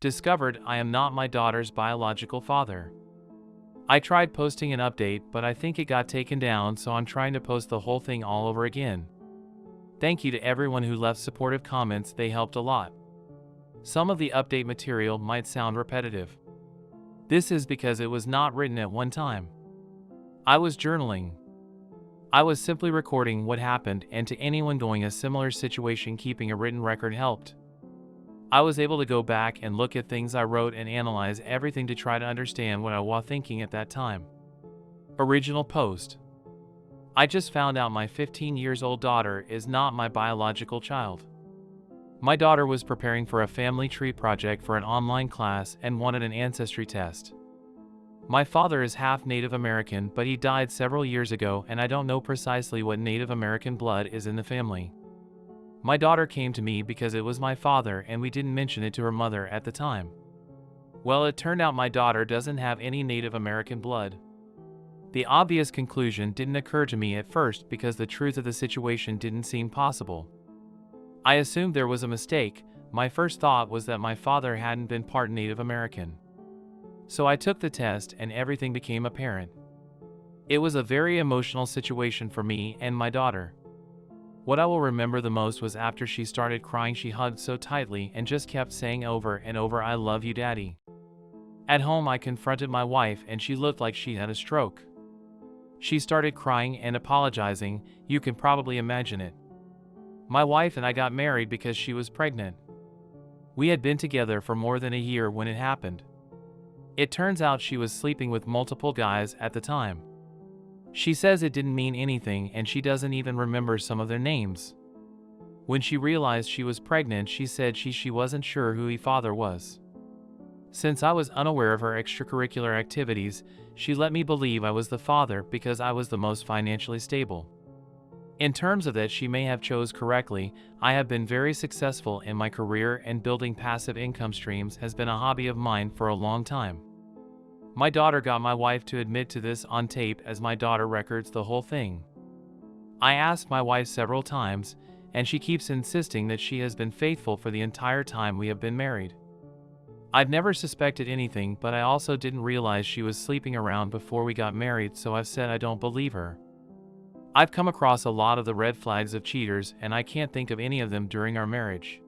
Discovered I am not my daughter's biological father. I tried posting an update, but I think it got taken down, so I'm trying to post the whole thing all over again. Thank you to everyone who left supportive comments, they helped a lot. Some of the update material might sound repetitive. This is because it was not written at one time. I was journaling. I was simply recording what happened, and to anyone going a similar situation, keeping a written record helped. I was able to go back and look at things I wrote and analyze everything to try to understand what I was thinking at that time. Original post. I just found out my 15 years old daughter is not my biological child. My daughter was preparing for a family tree project for an online class and wanted an ancestry test. My father is half Native American, but he died several years ago, and I don't know precisely what Native American blood is in the family. My daughter came to me because it was my father, and we didn't mention it to her mother at the time. Well, it turned out my daughter doesn't have any Native American blood. The obvious conclusion didn't occur to me at first because the truth of the situation didn't seem possible. I assumed there was a mistake. My first thought was that my father hadn't been part Native American. So I took the test and everything became apparent. It was a very emotional situation for me and my daughter. What I will remember the most was after she started crying, she hugged so tightly and just kept saying over and over, "I love you, Daddy." At home, I confronted my wife and she looked like she had a stroke. She started crying and apologizing. You can probably imagine it. My wife and I got married because she was pregnant. We had been together for more than a year when it happened. It turns out she was sleeping with multiple guys at the time. She says it didn't mean anything and she doesn't even remember some of their names. When she realized she was pregnant, she said she wasn't sure who her father was. Since I was unaware of her extracurricular activities, she let me believe I was the father because I was the most financially stable. In terms of that, she may have chose correctly. I have been very successful in my career, and building passive income streams has been a hobby of mine for a long time. My daughter got my wife to admit to this on tape, as my daughter records the whole thing. I asked my wife several times, and she keeps insisting that she has been faithful for the entire time we have been married. I've never suspected anything, but I also didn't realize she was sleeping around before we got married, so I've said I don't believe her. I've come across a lot of the red flags of cheaters, and I can't think of any of them during our marriage.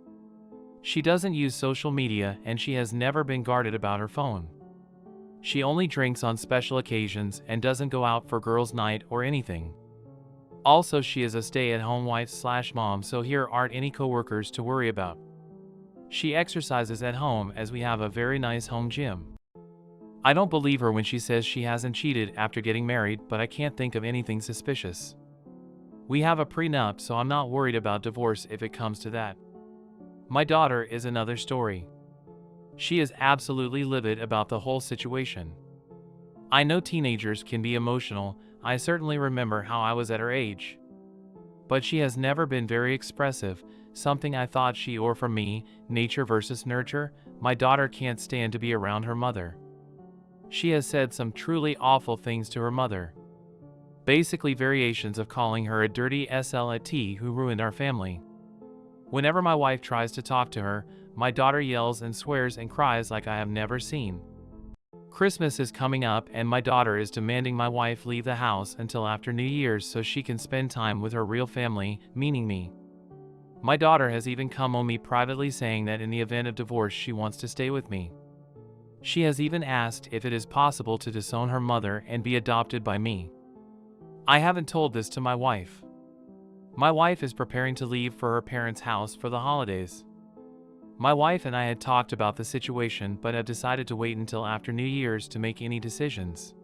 She doesn't use social media, and she has never been guarded about her phone. She only drinks on special occasions and doesn't go out for girls' night or anything. Also, she is a stay-at-home wife/mom, so here aren't any coworkers to worry about. She exercises at home, as we have a very nice home gym. I don't believe her when she says she hasn't cheated after getting married, but I can't think of anything suspicious. We have a prenup, so I'm not worried about divorce if it comes to that. My daughter is another story. She is absolutely livid about the whole situation. I know teenagers can be emotional. I certainly remember how I was at her age. But she has never been very expressive, something I thought she, or for me, nature versus nurture. My daughter can't stand to be around her mother. She has said some truly awful things to her mother. Basically variations of calling her a dirty slut who ruined our family. Whenever my wife tries to talk to her, my daughter yells and swears and cries like I have never seen. Christmas is coming up, and my daughter is demanding my wife leave the house until after New Year's so she can spend time with her real family, meaning me. My daughter has even come on me privately, saying that in the event of divorce she wants to stay with me. She has even asked if it is possible to disown her mother and be adopted by me. I haven't told this to my wife. My wife is preparing to leave for her parents' house for the holidays. My wife and I had talked about the situation, but have decided to wait until after New Year's to make any decisions.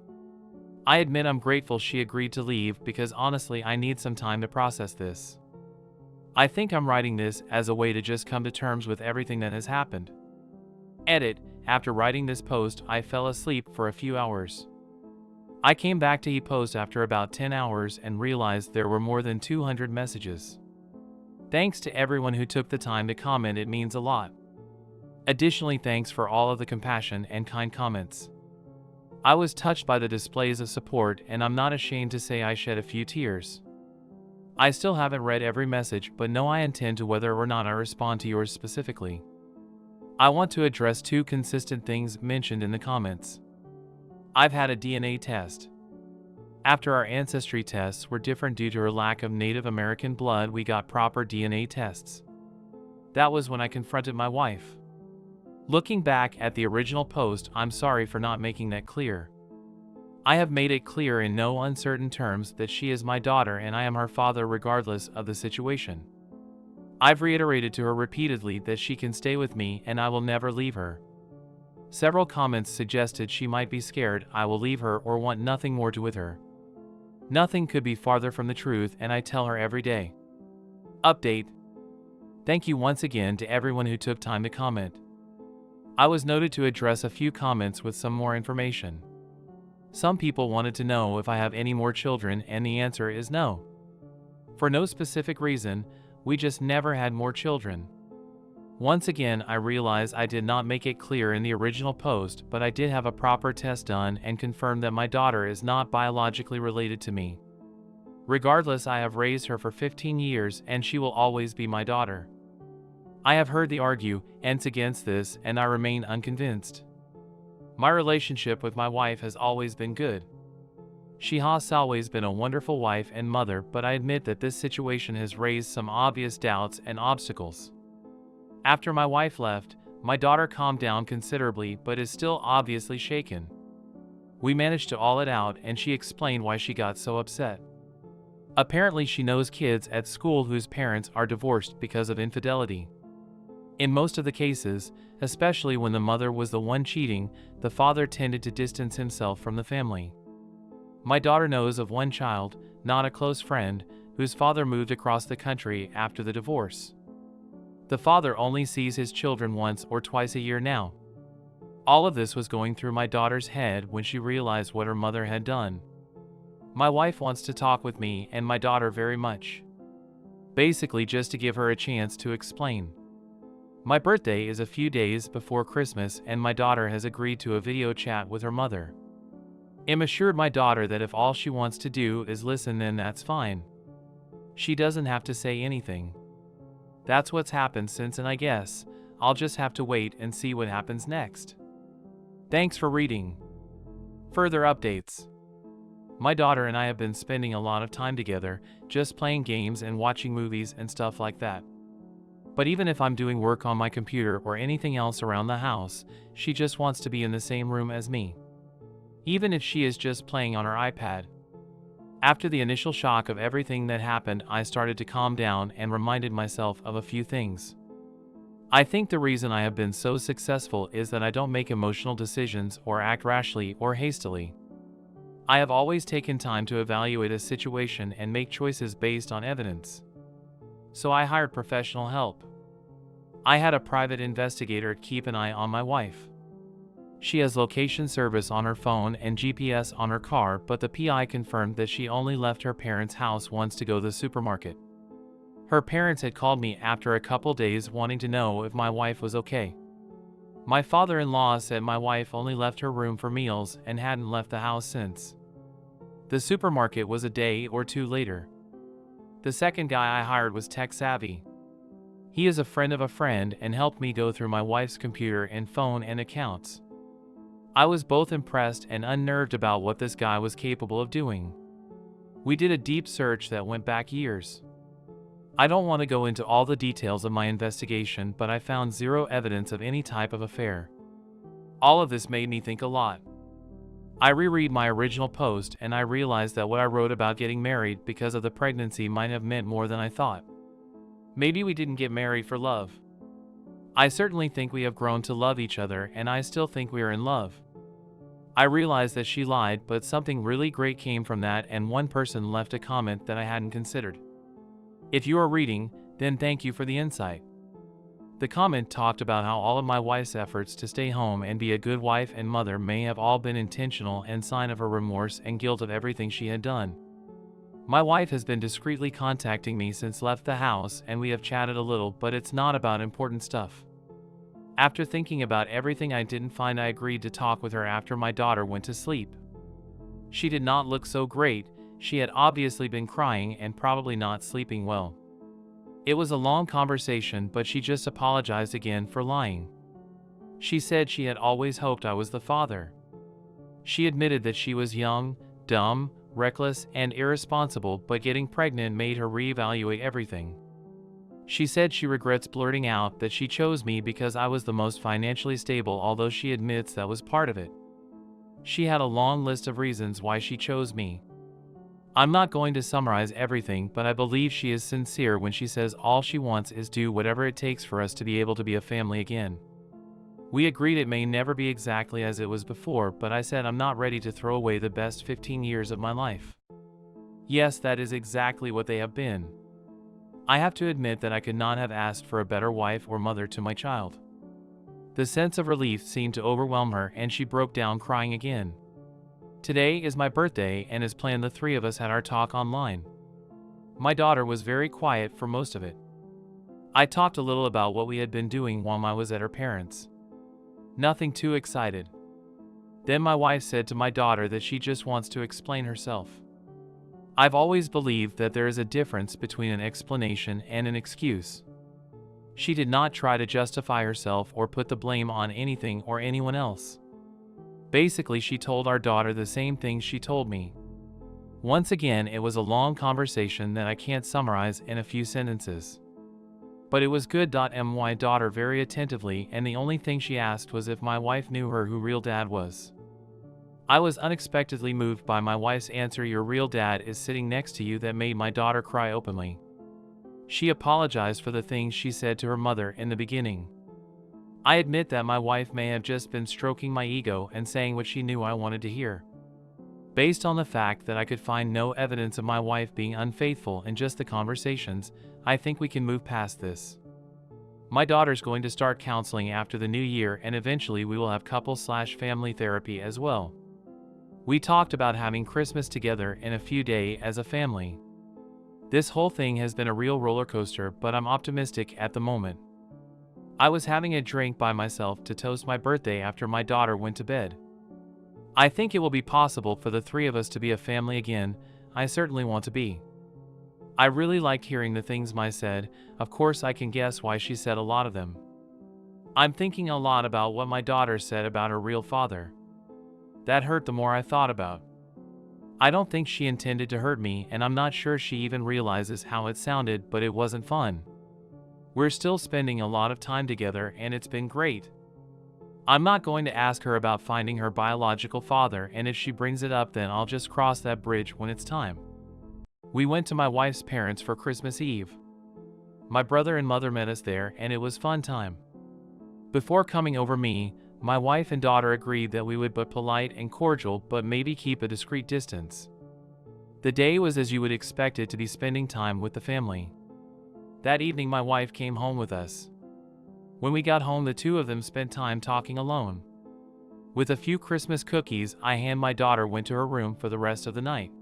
I admit I'm grateful she agreed to leave, because honestly I need some time to process this. I think I'm writing this as a way to just come to terms with everything that has happened. Edit. After writing this post, I fell asleep for a few hours. I came back to post after about 10 hours and realized there were more than 200 messages. Thanks to everyone who took the time to comment, it means a lot. Additionally, thanks for all of the compassion and kind comments. I was touched by the displays of support, and I'm not ashamed to say I shed a few tears. I still haven't read every message, but know I intend to, whether or not I respond to yours specifically. I want to address two consistent things mentioned in the comments. I've had a DNA test. After our ancestry tests were different due to her lack of Native American blood, we got proper DNA tests. That was when I confronted my wife. Looking back at the original post, I'm sorry for not making that clear. I have made it clear in no uncertain terms that she is my daughter and I am her father regardless of the situation. I've reiterated to her repeatedly that she can stay with me and I will never leave her. Several comments suggested she might be scared I will leave her or want nothing more to do with her. Nothing could be farther from the truth, and I tell her every day. Update. Thank you once again to everyone who took time to comment. I was noted to address a few comments with some more information. Some people wanted to know if I have any more children, and the answer is no. For no specific reason, we just never had more children. Once again, I realize I did not make it clear in the original post, but I did have a proper test done and confirmed that my daughter is not biologically related to me. Regardless, I have raised her for 15 years and she will always be my daughter. I have heard the arguments against this and I remain unconvinced. My relationship with my wife has always been good. She has always been a wonderful wife and mother, but I admit that this situation has raised some obvious doubts and obstacles. After my wife left, my daughter calmed down considerably but is still obviously shaken. We managed to all it out and she explained why she got so upset. Apparently she knows kids at school whose parents are divorced because of infidelity. In most of the cases, especially when the mother was the one cheating, the father tended to distance himself from the family. My daughter knows of one child, not a close friend, whose father moved across the country after the divorce. The father only sees his children once or twice a year now. All of this was going through my daughter's head when she realized what her mother had done. My wife wants to talk with me and my daughter very much. Basically just to give her a chance to explain. My birthday is a few days before Christmas and my daughter has agreed to a video chat with her mother. I'm assured my daughter that if all she wants to do is listen, then that's fine. She doesn't have to say anything. That's what's happened since, and I guess I'll just have to wait and see what happens next. Thanks for reading. Further updates. My daughter and I have been spending a lot of time together, just playing games and watching movies and stuff like that. But even if I'm doing work on my computer or anything else around the house, she just wants to be in the same room as me. Even if she is just playing on her iPad. After the initial shock of everything that happened, I started to calm down and reminded myself of a few things. I think the reason I have been so successful is that I don't make emotional decisions or act rashly or hastily. I have always taken time to evaluate a situation and make choices based on evidence. So I hired professional help. I had a private investigator keep an eye on my wife. She has location service on her phone and GPS on her car, but the PI confirmed that she only left her parents' house once to go to the supermarket. Her parents had called me after a couple days wanting to know if my wife was okay. My father-in-law said my wife only left her room for meals and hadn't left the house since. The supermarket was a day or two later. The second guy I hired was tech savvy. He is a friend of a friend and helped me go through my wife's computer and phone and accounts. I was both impressed and unnerved about what this guy was capable of doing. We did a deep search that went back years. I don't want to go into all the details of my investigation, but I found zero evidence of any type of affair. All of this made me think a lot. I reread my original post and I realized that what I wrote about getting married because of the pregnancy might have meant more than I thought. Maybe we didn't get married for love. I certainly think we have grown to love each other and I still think we are in love. I realized that she lied, but something really great came from that and one person left a comment that I hadn't considered. If you are reading, then thank you for the insight. The comment talked about how all of my wife's efforts to stay home and be a good wife and mother may have all been intentional and sign of her remorse and guilt of everything she had done. My wife has been discreetly contacting me since left the house and we have chatted a little, but it's not about important stuff. After thinking about everything I didn't find, I agreed to talk with her after my daughter went to sleep. She did not look so great. She had obviously been crying and probably not sleeping well. It was a long conversation, but she just apologized again for lying. She said she had always hoped I was the father. She admitted that she was young, dumb, reckless, and irresponsible, but getting pregnant made her reevaluate everything. She said she regrets blurting out that she chose me because I was the most financially stable, although she admits that was part of it. She had a long list of reasons why she chose me. I'm not going to summarize everything, but I believe she is sincere when she says all she wants is do whatever it takes for us to be able to be a family again. We agreed it may never be exactly as it was before, but I said I'm not ready to throw away the best 15 years of my life. Yes, that is exactly what they have been. I have to admit that I could not have asked for a better wife or mother to my child. The sense of relief seemed to overwhelm her, and she broke down crying again. Today is my birthday, and as planned, the three of us had our talk online. My daughter was very quiet for most of it. I talked a little about what we had been doing while I was at her parents'. Nothing too excited. Then my wife said to my daughter that she just wants to explain herself. I've always believed that there is a difference between an explanation and an excuse. She did not try to justify herself or put the blame on anything or anyone else. Basically, she told our daughter the same things she told me. Once again, it was a long conversation that I can't summarize in a few sentences. But it was good. My daughter very attentively, and the only thing she asked was if my wife knew who real dad was. I was unexpectedly moved by my wife's answer, "Your real dad is sitting next to you," that made my daughter cry openly. She apologized for the things she said to her mother in the beginning. I admit that my wife may have just been stroking my ego and saying what she knew I wanted to hear. Based on the fact that I could find no evidence of my wife being unfaithful in just the conversations, I think we can move past this. My daughter's going to start counseling after the new year, and eventually we will have couple/family therapy as well. We talked about having Christmas together in a few days as a family. This whole thing has been a real roller coaster, but I'm optimistic at the moment. I was having a drink by myself to toast my birthday after my daughter went to bed. I think it will be possible for the three of us to be a family again. I certainly want to be. I really liked hearing the things Mai said. Of course, I can guess why she said a lot of them. I'm thinking a lot about what my daughter said about her real father. That hurt the more I thought about. I don't think she intended to hurt me, and I'm not sure she even realizes how it sounded, but it wasn't fun. We're still spending a lot of time together, and it's been great. I'm not going to ask her about finding her biological father, and if she brings it up, then I'll just cross that bridge when it's time. We went to my wife's parents for Christmas Eve. My brother and mother met us there, and it was fun time. Before coming over, my wife and daughter agreed that we would be polite and cordial, but maybe keep a discreet distance. The day was as you would expect it to be, spending time with the family. That evening my wife came home with us. When we got home, the two of them spent time talking alone. With a few Christmas cookies I hand my daughter went to her room for the rest of the night.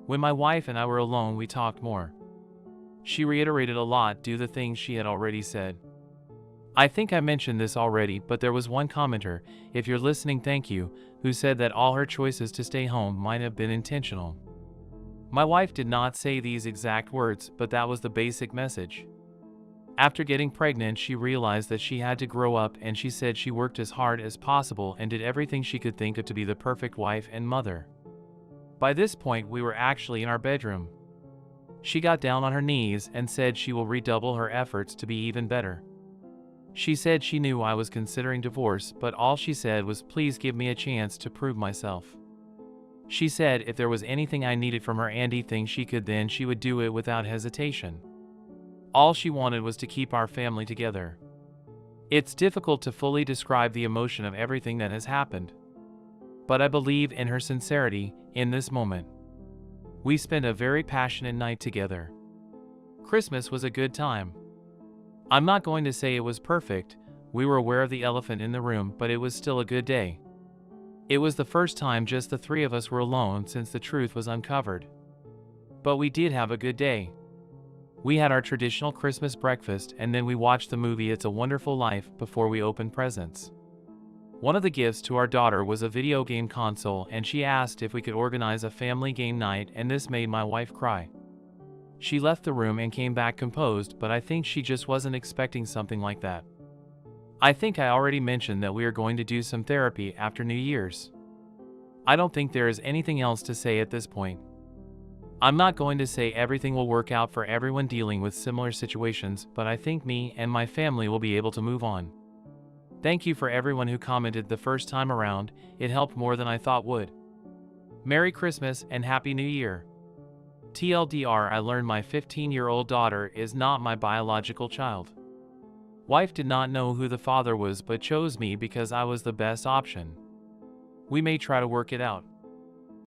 When my wife and I were alone, we talked more. She reiterated a lot due to the things she had already said. I think I mentioned this already, but there was one commenter, if you're listening, thank you, who said that all her choices to stay home might have been intentional. My wife did not say these exact words, but that was the basic message. After getting pregnant, she realized that she had to grow up, and she said she worked as hard as possible and did everything she could think of to be the perfect wife and mother. By this point, we were actually in our bedroom. She got down on her knees and said she will redouble her efforts to be even better. She said she knew I was considering divorce, but all she said was, "Please give me a chance to prove myself." She said if there was anything I needed from her anything she could, then she would do it without hesitation. All she wanted was to keep our family together. It's difficult to fully describe the emotion of everything that has happened. But I believe in her sincerity in this moment. We spent a very passionate night together. Christmas was a good time. I'm not going to say it was perfect. We were aware of the elephant in the room, but it was still a good day. It was the first time just the three of us were alone since the truth was uncovered. But we did have a good day. We had our traditional Christmas breakfast, and then we watched the movie It's a Wonderful Life before we opened presents. One of the gifts to our daughter was a video game console, and she asked if we could organize a family game night, and this made my wife cry. She left the room and came back composed, but I think she just wasn't expecting something like that. I think I already mentioned that we are going to do some therapy after New Year's. I don't think there is anything else to say at this point. I'm not going to say everything will work out for everyone dealing with similar situations, but I think me and my family will be able to move on. Thank you for everyone who commented the first time around, it helped more than I thought would. Merry Christmas and Happy New Year. TLDR, I learned my 15-year-old daughter is not my biological child. Wife did not know who the father was but chose me because I was the best option. We may try to work it out.